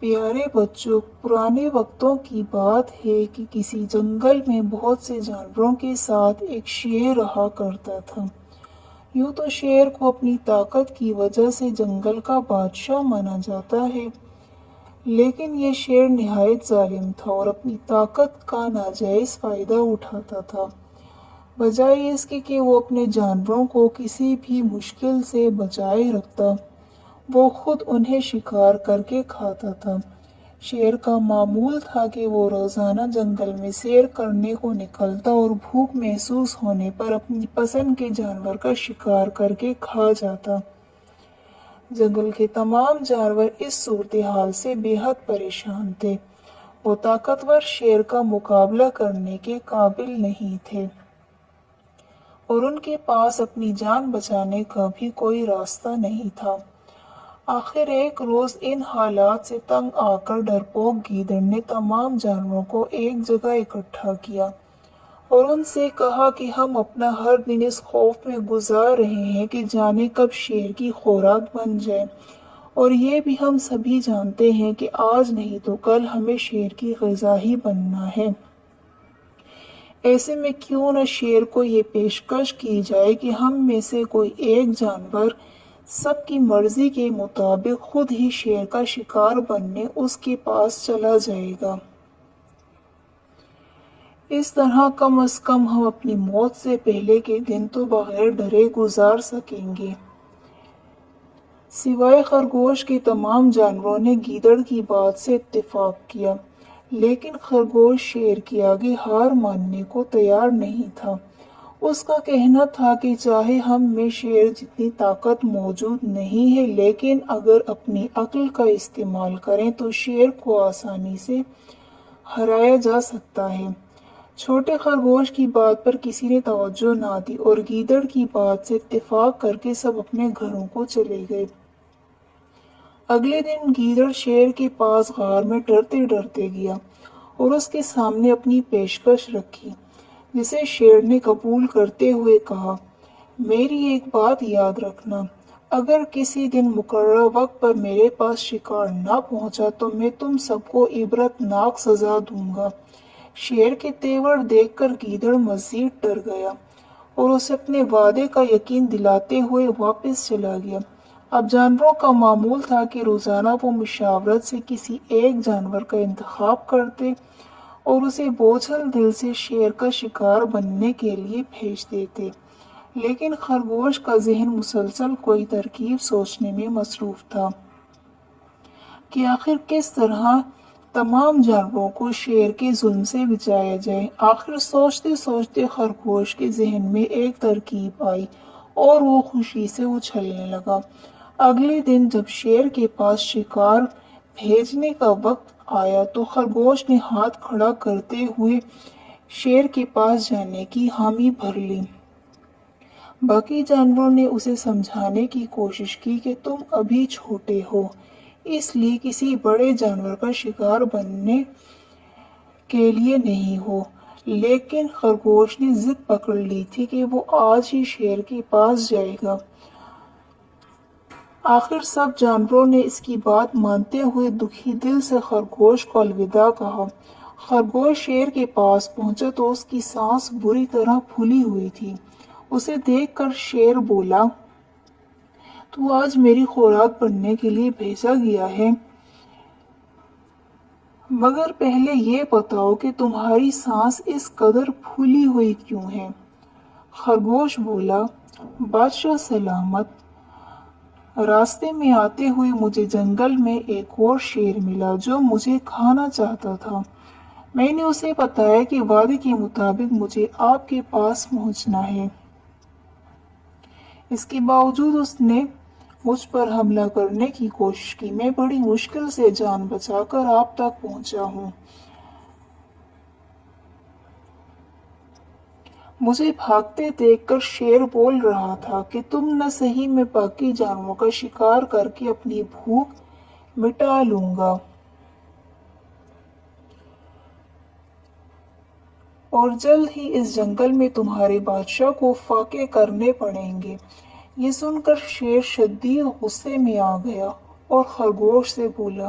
پیارے بچوں، پرانے وقتوں کی بات ہے کہ کسی جنگل میں بہت سے جانوروں کے ساتھ ایک شیر رہا کرتا تھا۔ یوں تو شیر کو اپنی طاقت کی وجہ سے جنگل کا بادشاہ مانا جاتا ہے، لیکن یہ شیر نہایت ظالم تھا اور اپنی طاقت کا ناجائز فائدہ اٹھاتا تھا۔ بجائے اس کے کہ وہ اپنے جانوروں کو کسی بھی مشکل سے بچائے رکھتا، وہ خود انہیں شکار کر کے کھاتا تھا۔ شیر کا معمول تھا کہ وہ روزانہ جنگل میں سیر کرنے کو نکلتا اور بھوک محسوس ہونے پر اپنی پسند کے جانور کا شکار کر کے کھا جاتا۔ جنگل کے تمام جانور اس صورتحال سے بے حد پریشان تھے۔ وہ طاقتور شیر کا مقابلہ کرنے کے قابل نہیں تھے اور ان کے پاس اپنی جان بچانے کا بھی کوئی راستہ نہیں تھا۔ آخر ایک روز ان حالات سے تنگ آ کر ڈرپوک گیدڑ نے تمام جانوروں کو ایک جگہ اکٹھا کیا اور ان سے کہا کہ ہم اپنا ہر دن اس خوف میں گزار رہے ہیں کہ جانے کب شیر کی خوراک بن جائے، اور یہ بھی ہم سبھی جانتے ہیں کہ آج نہیں تو کل ہمیں شیر کی غذا ہی بننا ہے۔ ایسے میں کیوں نہ شیر کو یہ پیشکش کی جائے کہ ہم میں سے کوئی ایک جانور سب کی مرضی کے مطابق خود ہی شیر کا شکار بننے اس کے پاس چلا جائے گا۔ اس طرح کم از کم ہم اپنی موت سے پہلے کے دن تو بغیر ڈرے گزار سکیں گے۔ سوائے خرگوش کے تمام جانوروں نے گیدڑ کی بات سے اتفاق کیا، لیکن خرگوش شیر کے آگے ہار ماننے کو تیار نہیں تھا۔ اس کا کہنا تھا کہ چاہے ہم میں شیر جتنی طاقت موجود نہیں ہے، لیکن اگر اپنی عقل کا استعمال کریں تو شیر کو آسانی سے ہرایا جا سکتا ہے۔ چھوٹے خرگوش کی بات پر کسی نے توجہ نہ دی اور گیدڑ کی بات سے اتفاق کر کے سب اپنے گھروں کو چلے گئے۔ اگلے دن گیدڑ شیر کے پاس غار میں ڈرتے ڈرتے گیا اور اس کے سامنے اپنی پیشکش رکھی، جسے شیر نے قبول کرتے ہوئے کہا، میری ایک بات یاد رکھنا، اگر کسی دن مقررہ وقت پر میرے پاس شکار نہ پہنچا تو میں تم سب کو عبرت ناک سزا دوں گا۔ شیر کے تیور دیکھ کر گیدڑ مزید ڈر گیا اور اسے اپنے وعدے کا یقین دلاتے ہوئے واپس چلا گیا۔ اب جانوروں کا معمول تھا کہ روزانہ وہ مشاورت سے کسی ایک جانور کا انتخاب کرتے اور اسے بوجھل دل سے شیر کا شکار بننے کے لیے بھیج دیتے، لیکن خرگوش کا ذہن مسلسل کوئی ترکیب سوچنے میں مصروف تھا کہ آخر کس طرح تمام جانوروں کو شیر کے ظلم سے بچایا جائے۔ آخر سوچتے سوچتے خرگوش کے ذہن میں ایک ترکیب آئی اور وہ خوشی سے اچھلنے لگا۔ اگلے دن جب شیر کے پاس شکار بھیجنے کا وقت آیا تو خرگوش نے ہاتھ کھڑا کرتے ہوئے شیر کے پاس جانے کی حامی بھر لی۔ باقی جانوروں نے اسے سمجھانے کی کوشش کی کہ تم ابھی چھوٹے ہو، اس لیے کسی بڑے جانور کا شکار بننے کے لیے نہیں ہو، لیکن خرگوش نے ضد پکڑ لی تھی کہ وہ آج ہی شیر کے پاس جائے گا۔ آخر سب جانوروں نے اس کی بات مانتے ہوئے دکھی دل سے خرگوش کو الوداع کہا۔ خرگوش شیر کے پاس پہنچا تو اس کی سانس بری طرح پھولی ہوئی تھی۔ اسے دیکھ کر شیر بولا، تو آج میری خوراک بننے کے لیے بھیجا گیا ہے، مگر پہلے یہ بتاؤ کہ تمہاری سانس اس قدر پھولی ہوئی کیوں ہے؟ خرگوش بولا، بادشاہ سلامت، راستے میں آتے ہوئے مجھے جنگل میں ایک اور شیر ملا جو مجھے کھانا چاہتا تھا۔ میں نے اسے بتایا کہ وعدے کے مطابق مجھے آپ کے پاس پہنچنا ہے، اس کے باوجود اس نے مجھ پر حملہ کرنے کی کوشش کی۔ میں بڑی مشکل سے جان بچا کر آپ تک پہنچا ہوں۔ مجھے بھاگتے دیکھ کر شیر بول رہا تھا کہ تم نہ صحیح میں باقی جانوروں کا شکار کر کے اپنی بھوک مٹا لوں گا اور جلد ہی اس جنگل میں تمہارے بادشاہ کو فاقے کرنے پڑیں گے۔ یہ سن کر شیر شدید غصے میں آ گیا اور خرگوش سے بولا،